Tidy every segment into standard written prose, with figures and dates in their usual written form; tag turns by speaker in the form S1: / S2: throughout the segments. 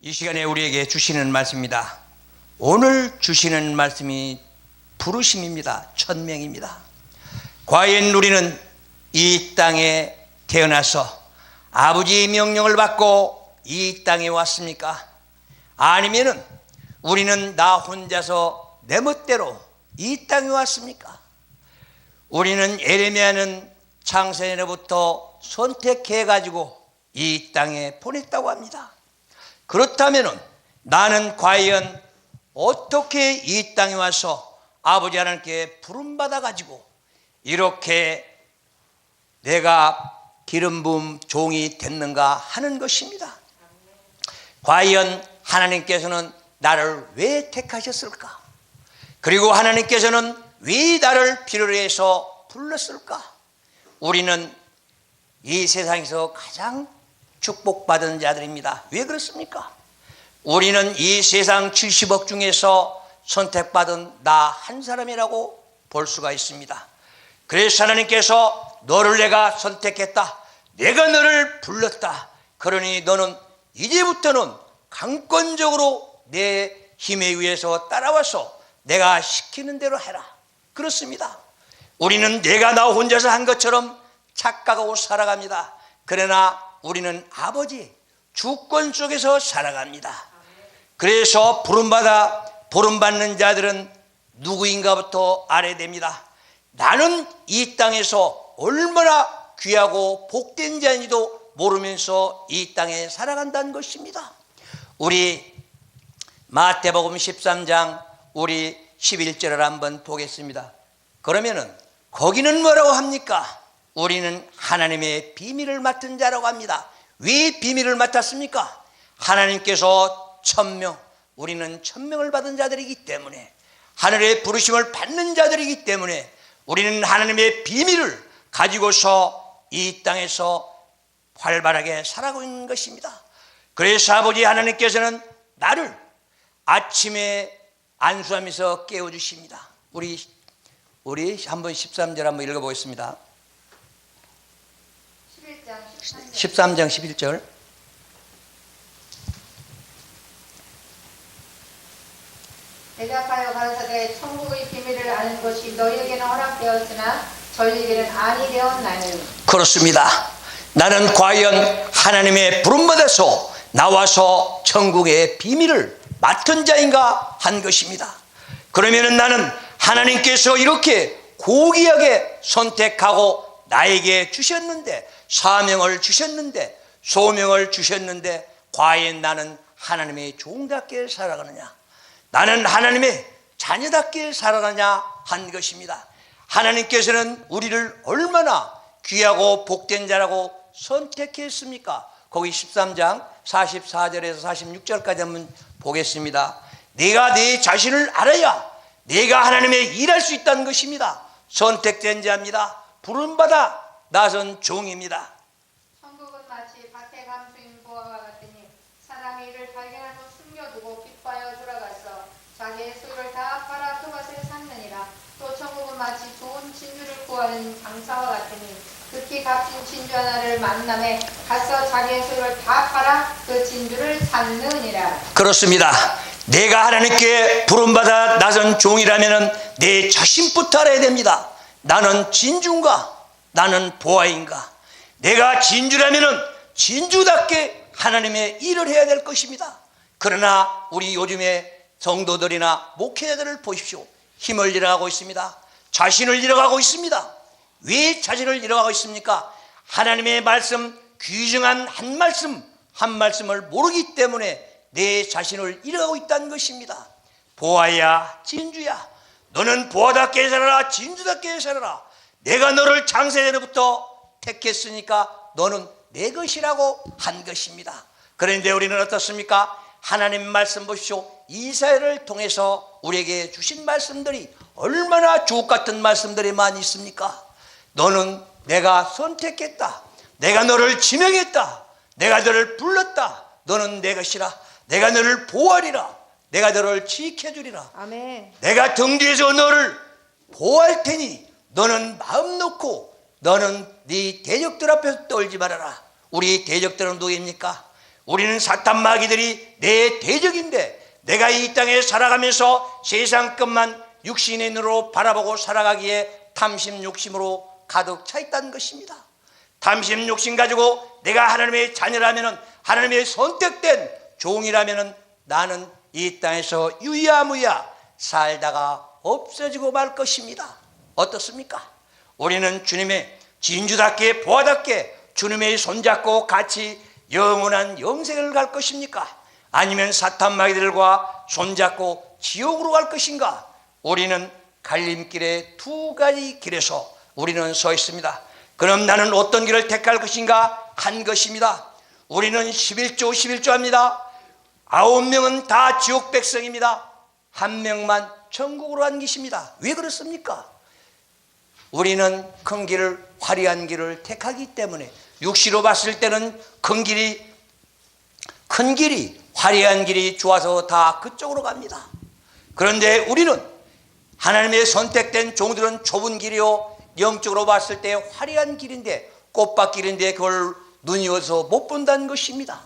S1: 이 시간에 우리에게 주시는 말씀입니다. 오늘 주시는 말씀이 부르심입니다. 천명입니다. 과연 우리는 이 땅에 태어나서 아버지의 명령을 받고 이 땅에 왔습니까? 아니면은 우리는 나 혼자서 내 멋대로 이 땅에 왔습니까? 우리는 에레미야는 창세전부터 선택해 가지고 이 땅에 보냈다고 합니다. 그렇다면 나는 과연 어떻게 이 땅에 와서 아버지 하나님께 부름받아 가지고 이렇게 내가 기름 부음 종이 됐는가 하는 것입니다. 과연 하나님께서는 나를 왜 택하셨을까? 그리고 하나님께서는 왜 나를 필요로 해서 불렀을까? 우리는 이 세상에서 가장 축복받은 자들입니다. 왜 그렇습니까? 우리는 이 세상 70억 중에서 선택받은 나 한 사람이라고 볼 수가 있습니다. 그래서 하나님께서 너를 내가 선택했다. 내가 너를 불렀다. 그러니 너는 이제부터는 강권적으로 내 힘에 의해서 따라와서 내가 시키는 대로 해라. 그렇습니다. 우리는 내가 나 혼자서 한 것처럼 착각하고 살아갑니다. 그러나 우리는 아버지 주권 속에서 살아갑니다. 그래서 부름받는 자들은 누구인가부터 알아야 됩니다. 나는 이 땅에서 얼마나 귀하고 복된 자인지도 모르면서 이 땅에 살아간다는 것입니다. 우리 마태복음 13장 우리 11절을 한번 보겠습니다. 그러면은 거기는 뭐라고 합니까? 우리는 하나님의 비밀을 맡은 자라고 합니다. 왜 비밀을 맡았습니까? 하나님께서 천명, 우리는 천명을 받은 자들이기 때문에, 하늘의 부르심을 받는 자들이기 때문에 우리는 하나님의 비밀을 가지고서 이 땅에서 활발하게 살아가고 있는 것입니다. 그래서 아버지 하나님께서는 나를 아침에 안수하면서 깨워주십니다. 우리 한번 13절 한번 읽어보겠습니다. 13장 11절.
S2: 대답하여 가라사대 천국의 비밀을 아는 것이 너희에게는 허락되었으나 저희에게는 아니 되었나니.
S1: 그렇습니다. 나는 과연 하나님의 부름받아서 나와서 천국의 비밀을 맡은 자인가 한 것입니다. 그러면 나는 하나님께서 이렇게 고귀하게 선택하고 나에게 주셨는데, 사명을 주셨는데, 소명을 주셨는데 과연 나는 하나님의 종답게 살아가느냐, 나는 하나님의 자녀답게 살아가느냐 한 것입니다. 하나님께서는 우리를 얼마나 귀하고 복된 자라고 선택했습니까? 거기 13장 44절에서 46절까지 한번 보겠습니다. 네가 네 자신을 알아야 네가 하나님의 일할 수 있다는 것입니다. 선택된 자입니다. 부름받아 나선 종입니다.
S2: 천국은 마치 밭에 감추인 보화와 같으니 사람이 이를 발견하고 숨겨두고 기뻐하여 돌아가서 자기의 소유를 다 팔아 그것을 샀느니라. 또 천국은 마치 좋은 진주를 구하는 장사와 같으니 극히 값진 진주 하나를 만남에 가서 자기의 소유를 다 팔아 그 진주를 샀느니라.
S1: 그렇습니다. 내가 하나님께 부름받아 나선 종이라면 내 자신부터 알아야 됩니다. 나는 진주인가? 나는 보아인가? 내가 진주라면 진주답게 하나님의 일을 해야 될 것입니다. 그러나 우리 요즘에 성도들이나 목회자들을 보십시오. 힘을 잃어가고 있습니다. 자신을 잃어가고 있습니다. 왜 자신을 잃어가고 있습니까? 하나님의 말씀, 귀중한 한 말씀을 모르기 때문에 내 자신을 잃어가고 있다는 것입니다. 보아야 진주야, 너는 보아답게 살아라, 진주답게 살아라. 내가 너를 창세전부터 택했으니까 너는 내 것이라고 한 것입니다. 그런데 우리는 어떻습니까? 하나님 말씀 보십시오. 이사야를 통해서 우리에게 주신 말씀들이 얼마나 주옥 같은 말씀들이 많이 있습니까? 너는 내가 선택했다. 내가 너를 지명했다. 내가 너를 불렀다. 너는 내 것이라. 내가 너를 보호하리라. 내가 너를 지켜주리라.
S2: 아멘.
S1: 내가 등 뒤에서 너를 보호할 테니 너는 마음 놓고 너는 네 대적들 앞에서 떨지 말아라. 우리 대적들은 누구입니까? 우리는 사탄 마귀들이 내 대적인데 내가 이 땅에 살아가면서 세상 것만 육신의 눈으로 바라보고 살아가기에 탐심 욕심으로 가득 차 있다는 것입니다. 탐심 욕심 가지고 내가 하나님의 자녀라면, 하나님의 선택된 종이라면 나는 이 땅에서 유야무야 살다가 없어지고 말 것입니다. 어떻습니까? 우리는 주님의 진주답게 보아답게 주님의 손잡고 같이 영원한 영생을 갈 것입니까? 아니면 사탄 마귀들과 손잡고 지옥으로 갈 것인가? 우리는 갈림길의 두 가지 길에서 우리는 서 있습니다. 그럼 나는 어떤 길을 택할 것인가? 한 것입니다. 우리는 11조 합니다. 9명은 다 지옥 백성입니다. 1명만 천국으로 간 것입니다. 왜 그렇습니까? 우리는 큰 길을, 화려한 길을 택하기 때문에, 육시로 봤을 때는 큰 길이 화려한 길이 좋아서 다 그쪽으로 갑니다. 그런데 우리는 하나님의 선택된 종들은 좁은 길이요, 영적으로 봤을 때 화려한 길인데, 꽃밭길인데 그걸 눈이 어서 못 본다는 것입니다.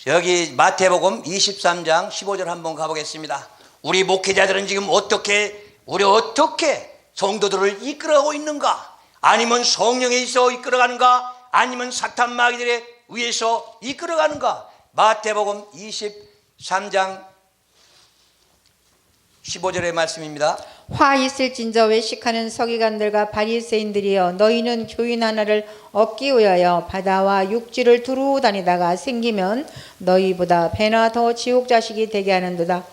S1: 여기 마태복음 23장 15절 한번 가보겠습니다. 우리 목회자들은 지금 어떻게 성도들을 이끌어가고 있는가? 아니면 성령에 있어 이끌어가는가? 아니면 사탄 마귀들에 의해서 이끌어가는가? 마태복음 23장 15절의 말씀입니다.
S2: 화 있을진저 외식하는 서기관들과 바리새인들이여, 너희는 교인 하나를 얻기 위하여 바다와 육지를 두루 다니다가 생기면 너희보다 배나 더 지옥 자식이 되게 하는도다.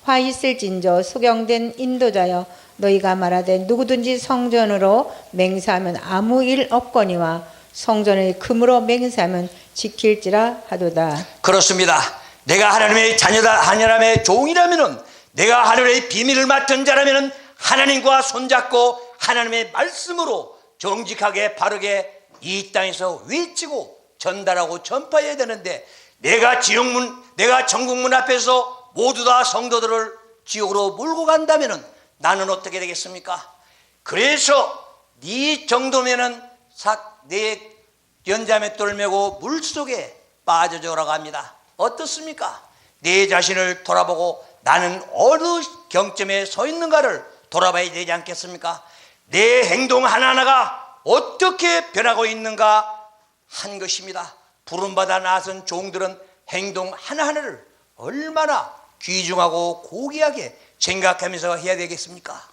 S2: 화 있을진저 소경된 인도자여, 너희가 말하되 누구든지 성전으로 맹세하면 아무 일 없거니와 성전을 금으로 맹세하면 지킬지라 하도다.
S1: 그렇습니다. 내가 하나님의 자녀다, 하나님의 종이라면은, 내가 하나님의 비밀을 맡은 자라면은 하나님과 손잡고 하나님의 말씀으로 정직하게 바르게 이 땅에서 외치고 전달하고 전파해야 되는데, 내가 천국문 앞에서 모두 다 성도들을 지옥으로 몰고 간다면은 나는 어떻게 되겠습니까? 그래서 네 정도면은 내 연자맷돌 메고 물속에 빠져줘라고 합니다. 어떻습니까? 내 자신을 돌아보고 나는 어느 경점에 서 있는가를 돌아봐야 되지 않겠습니까? 내 행동 하나하나가 어떻게 변하고 있는가 한 것입니다. 부름받아 나선 종들은 행동 하나하나를 얼마나 귀중하고 고귀하게 생각하면서 해야 되겠습니까?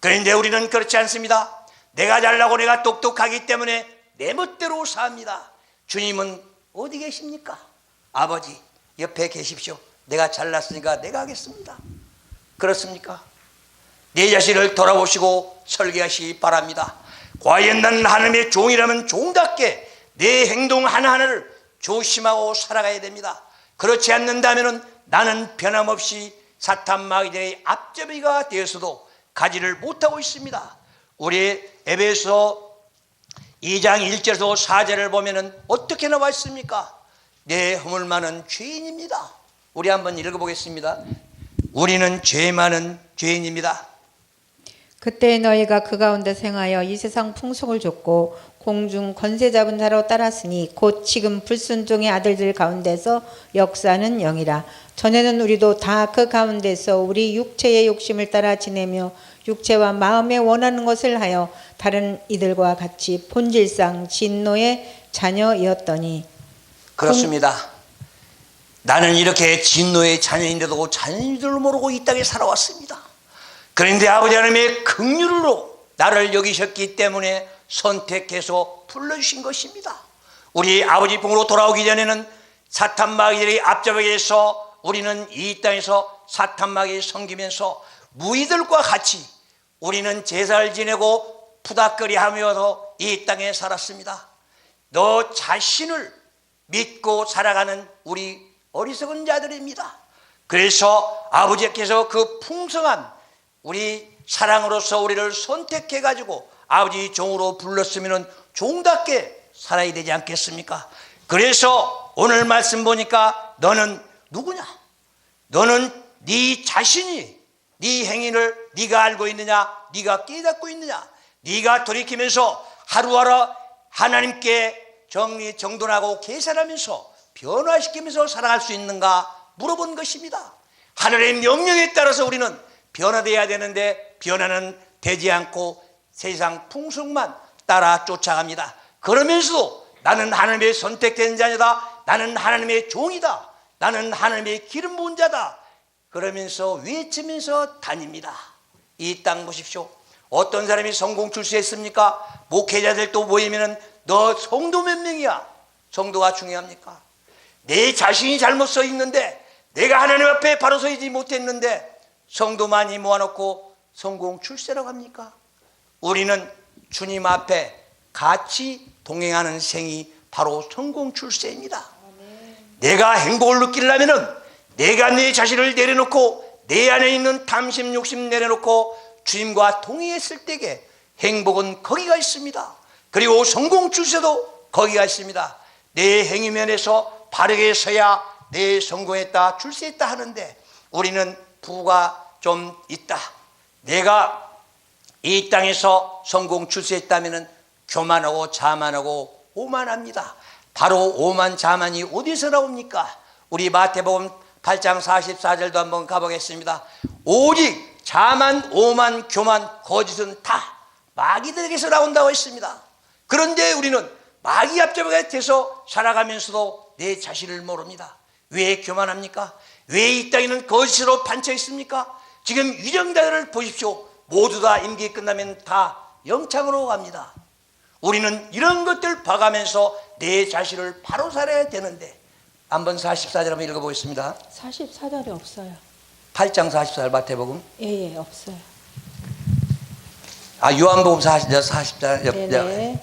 S1: 그런데 우리는 그렇지 않습니다. 내가 잘나고 내가 똑똑하기 때문에 내 멋대로 삽니다. 주님은 어디 계십니까? 아버지 옆에 계십시오. 내가 잘났으니까 내가 하겠습니다. 그렇습니까? 내 자신을 돌아보시고 설계하시기 바랍니다. 과연 나는 하나님의 종이라면 종답게 내 행동 하나하나를 조심하고 살아가야 됩니다. 그렇지 않는다면 나는 변함없이 사탄 마귀들의 앞잡이가 되어서도 가지를 못하고 있습니다. 우리 에베소 2장 1절에서 4절을 보면 어떻게 나와 있습니까? 내 허물 많은 죄인입니다. 우리 한번 읽어보겠습니다. 우리는 죄 많은 죄인입니다.
S2: 그때 너희가 그 가운데 생하여 이 세상 풍속을 좇고 공중 권세 잡은 자로 따랐으니 곧 지금 불순종의 아들들 가운데서 역사하는 영이라. 전에는 우리도 다 그 가운데서 우리 육체의 욕심을 따라 지내며 육체와 마음에 원하는 것을 하여 다른 이들과 같이 본질상 진노의 자녀이었더니.
S1: 그렇습니다. 나는 이렇게 진노의 자녀인데도 자녀인 줄 모르고 이 땅에 살아왔습니다. 그런데 아버지 하나님의 긍휼으로 나를 여기셨기 때문에 선택해서 불러주신 것입니다. 우리 아버지 품으로 돌아오기 전에는 사탄 마귀들의 앞잡이에서 우리는 이 땅에서 사탄 마귀를 섬기면서 무의들과 같이 우리는 제사를 지내고 푸닥거리하면서 이 땅에 살았습니다. 너 자신을 믿고 살아가는 우리 어리석은 자들입니다. 그래서 아버지께서 그 풍성한 우리 사랑으로서 우리를 선택해가지고 아버지 종으로 불렀으면 종답게 살아야 되지 않겠습니까? 그래서 오늘 말씀 보니까 너는 누구냐? 너는 네 자신이 네 행위를 네가 알고 있느냐? 네가 깨닫고 있느냐? 네가 돌이키면서 하루하루 하나님께 정돈하고 계산하면서 변화시키면서 살아갈 수 있는가 물어본 것입니다. 하늘의 명령에 따라서 우리는 변화되어야 되는데 변화는 되지 않고 세상 풍속만 따라 쫓아갑니다. 그러면서도 나는 하나님의 선택된 자녀다, 나는 하나님의 종이다, 나는 하나님의 기름 부은 자다 그러면서 외치면서 다닙니다. 이 땅 보십시오. 어떤 사람이 성공 출세했습니까? 목회자들 또 모이면은 너 성도 몇 명이야? 성도가 중요합니까? 내 자신이 잘못 서 있는데, 내가 하나님 앞에 바로 서지 못했는데 성도 많이 모아놓고 성공 출세라고 합니까? 우리는 주님 앞에 같이 동행하는 생이 바로 성공 출세입니다. 내가 행복을 느끼려면은 내가 내 자신을 내려놓고 내 안에 있는 탐심 욕심 내려놓고 주님과 동행했을 때에 행복은 거기가 있습니다. 그리고 성공 출세도 거기가 있습니다. 내 행위면에서 바르게 서야 내 성공했다 출세했다 하는데 우리는 부가 좀 있다. 내가 이 땅에서 성공 출세했다면 교만하고 자만하고 오만합니다. 바로 오만 자만이 어디서 나옵니까? 우리 마태복음 8장 44절도 한번 가보겠습니다. 오직 자만, 오만, 교만, 거짓은 다 마귀들에게서 나온다고 했습니다. 그런데 우리는 마귀 앞잡이가 돼서 살아가면서도 내 자신을 모릅니다. 왜 교만합니까? 왜 이 땅에는 거짓으로 판쳐 있습니까? 지금 유정자들을 보십시오. 모두 다 임기 끝나면 다 영창으로 갑니다. 우리는 이런 것들 봐가면서 내 자신을 바로 살아야 되는데 한번 44절 한번 읽어보겠습니다.
S3: 44절이 없어요.
S1: 8장 44절 마태복음.
S3: 예, 없어요.
S1: 요한복음 40절.
S3: 네네.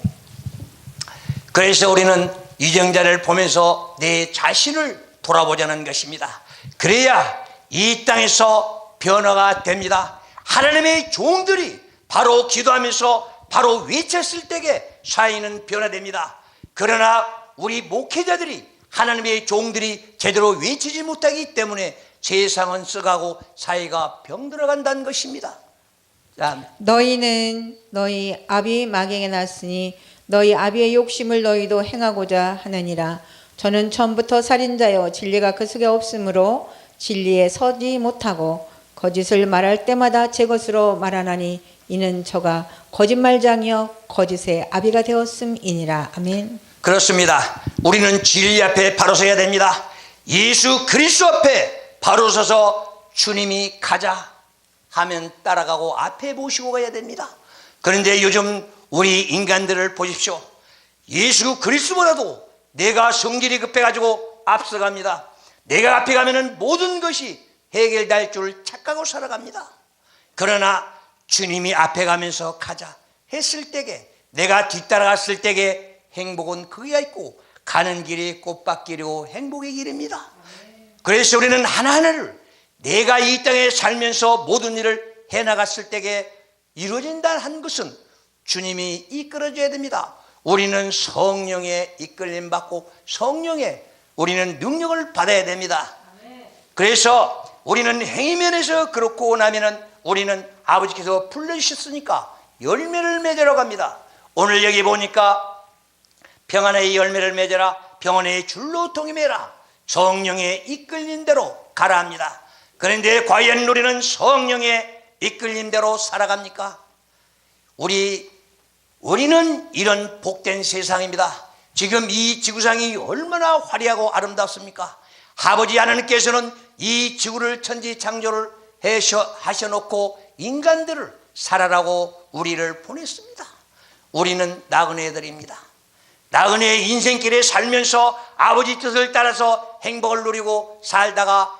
S1: 그래서 우리는 유정자를 보면서 내 자신을 돌아보자는 것입니다. 그래야 이 땅에서 변화가 됩니다. 하나님의 종들이 바로 기도하면서 바로 외쳤을 때에 사회는 변화됩니다. 그러나 우리 목회자들이 하나님의 종들이 제대로 외치지 못하기 때문에 세상은 썩어가고 사회가 병들어간다는 것입니다. 자,
S3: 너희는 너희 아비 마갱에 났으니 너희 아비의 욕심을 너희도 행하고자 하느니라. 저는 처음부터 살인자여 진리가 그 속에 없으므로 진리에 서지 못하고 거짓을 말할 때마다 제 것으로 말하나니 이는 저가 거짓말장이여 거짓의 아비가 되었음이니라. 아멘.
S1: 그렇습니다. 우리는 진리 앞에 바로 서야 됩니다. 예수 그리스도 앞에 바로 서서 주님이 가자 하면 따라가고 앞에 모시고 가야 됩니다. 그런데 요즘 우리 인간들을 보십시오. 예수 그리스도보다도 내가 성질이 급해가지고 앞서갑니다. 내가 앞에 가면은 모든 것이 해결될 줄 착각하고 살아갑니다. 그러나 주님이 앞에 가면서 가자 했을 때에 내가 뒤따라갔을 때에 행복은 거기가 있고 가는 길이 꽃밭길이고 행복의 길입니다. 그래서 우리는 하나하나를 내가 이 땅에 살면서 모든 일을 해나갔을 때에 이루어진다 한 것은 주님이 이끌어줘야 됩니다. 우리는 성령의 이끌림 받고 성령의 우리는 능력을 받아야 됩니다. 그래서 우리는 행위면에서 그렇고 나면은 우리는 아버지께서 불러주셨으니까 열매를 맺으러 갑니다. 오늘 여기 보니까 평안의 열매를 맺어라, 평안의 줄로 통임해라, 성령의 이끌린 대로 가라 합니다. 그런데 과연 우리는 성령의 이끌린 대로 살아갑니까? 우리는 이런 복된 세상입니다. 지금 이 지구상이 얼마나 화려하고 아름답습니까? 아버지 하나님께서는 이 지구를 천지창조를 하셔놓고 인간들을 살아라고 우리를 보냈습니다. 우리는 나그네들입니다. 나그네의 인생길에 살면서 아버지 뜻을 따라서 행복을 누리고 살다가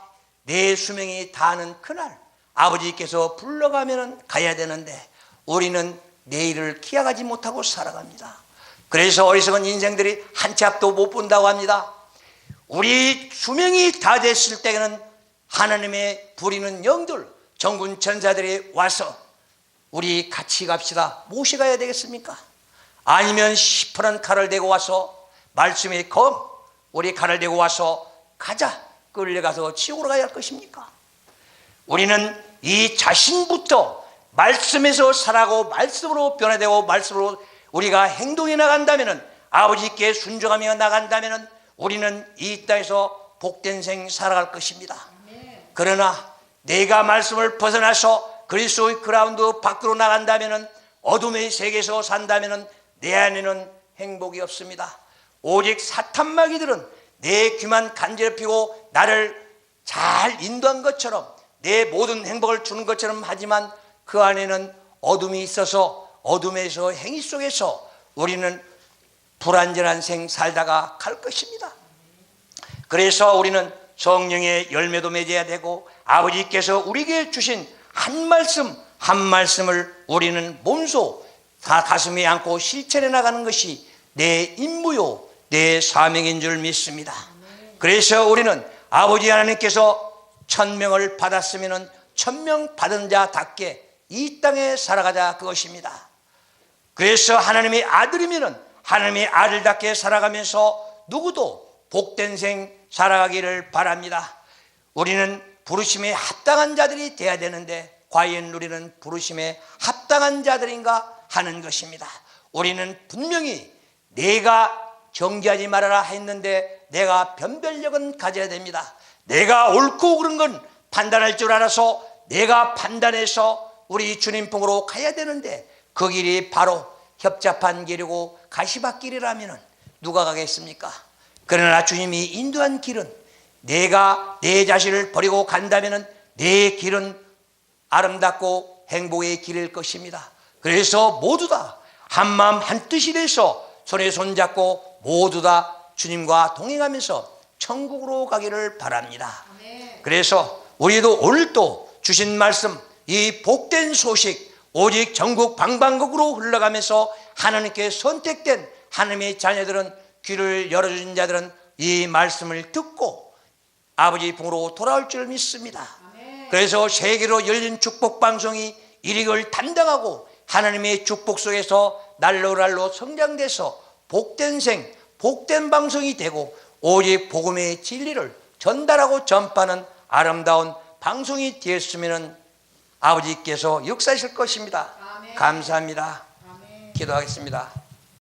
S1: 내 수명이 다하는 그날 아버지께서 불러가면 가야 되는데 우리는 내일을 기약하지 못하고 살아갑니다. 그래서 어리석은 인생들이 한 치 앞도 못 본다고 합니다. 우리 수명이 다 됐을 때는 하나님의 부리는 영들 정군 천사들이 와서 우리 같이 갑시다 모셔가야 되겠습니까? 아니면 시퍼런 칼을 대고 와서 말씀의 검 우리 칼을 대고 와서 가자 끌려가서 지옥으로 가야 할 것입니까? 우리는 이 자신부터 말씀에서 살아가고 말씀으로 변화되고 말씀으로 우리가 행동해 나간다면, 아버지께 순종하며 나간다면 우리는 이 땅에서 복된 생 살아갈 것입니다. 그러나 내가 말씀을 벗어나서 그리스도의 그라운드 밖으로 나간다면, 어둠의 세계에서 산다면 내 안에는 행복이 없습니다. 오직 사탄 마귀들은 내 귀만 간지럽히고 나를 잘 인도한 것처럼, 내 모든 행복을 주는 것처럼 하지만 그 안에는 어둠이 있어서 어둠에서 행위 속에서 우리는 불완전한 생 살다가 갈 것입니다. 그래서 우리는 성령의 열매도 맺어야 되고, 아버지께서 우리에게 주신 한 말씀 한 말씀을 우리는 몸소 다 가슴에 안고 실천해 나가는 것이 내 임무요 내 사명인 줄 믿습니다. 그래서 우리는 아버지 하나님께서 1000명을 받았으면 1000명 받은 자답게 이 땅에 살아가자, 그것입니다. 그래서 하나님의 아들이면 하나님의 아들답게 살아가면서 누구도 복된 생 살아가기를 바랍니다. 우리는 부르심에 합당한 자들이 되어야 되는데, 과연 우리는 부르심에 합당한 자들인가 하는 것입니다. 우리는 분명히 내가 정죄하지 말아라 했는데 내가 변별력은 가져야 됩니다. 내가 옳고 그른 건 판단할 줄 알아서 내가 판단해서 우리 주님 품으로 가야 되는데, 그 길이 바로 협잡한 길이고 가시밭길이라면 누가 가겠습니까? 그러나 주님이 인도한 길은, 내가 내 자신을 버리고 간다면 내 길은 아름답고 행복의 길일 것입니다. 그래서 모두 다 한마음 한뜻이 돼서 손에 손잡고 모두 다 주님과 동행하면서 천국으로 가기를 바랍니다. 그래서 우리도 오늘도 주신 말씀, 이 복된 소식, 오직 전국 방방곡으로 흘러가면서 하나님께 선택된 하나님의 자녀들은, 귀를 열어준 자들은 이 말씀을 듣고 아버지 품으로 돌아올 줄 믿습니다. 그래서 세계로 열린 축복 방송이 일익을 담당하고 하나님의 축복 속에서 날로 성장돼서 복된 생, 복된 방송이 되고 오직 복음의 진리를 전달하고 전파하는 아름다운 방송이 되었으면 아버지께서 역사하실 것입니다. 감사합니다. 기도하겠습니다.